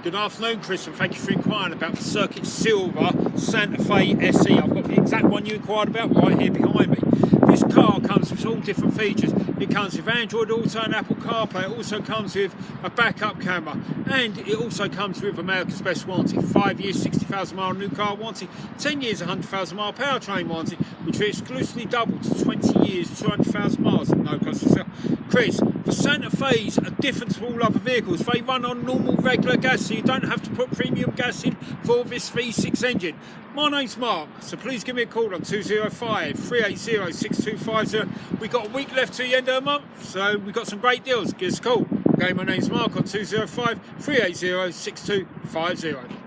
Good afternoon, Chris, and thank you for inquiring about the Circuit Silver Santa Fe SE. I've got the exact one you inquired about right here behind me. This car comes with all different features. It comes with Android Auto and Apple CarPlay. It also comes with a backup camera, and it also comes with America's Best warranty: 5 years, 60,000 mile new car warranty, 10 years, 100,000 mile powertrain warranty, which we exclusively double to 20 years, 200,000 miles at no cost to sell. Chris, the Santa Fe's are different to all other vehicles. They run on normal regular gas, so you don't have to put premium gas in for this V6 engine. My name's Mark, so please give me a call on 205 380 6250. We've got a week left to the end of the month, so we've got some great deals. Give us a call. Okay, my name's Mark on 205 380 6250.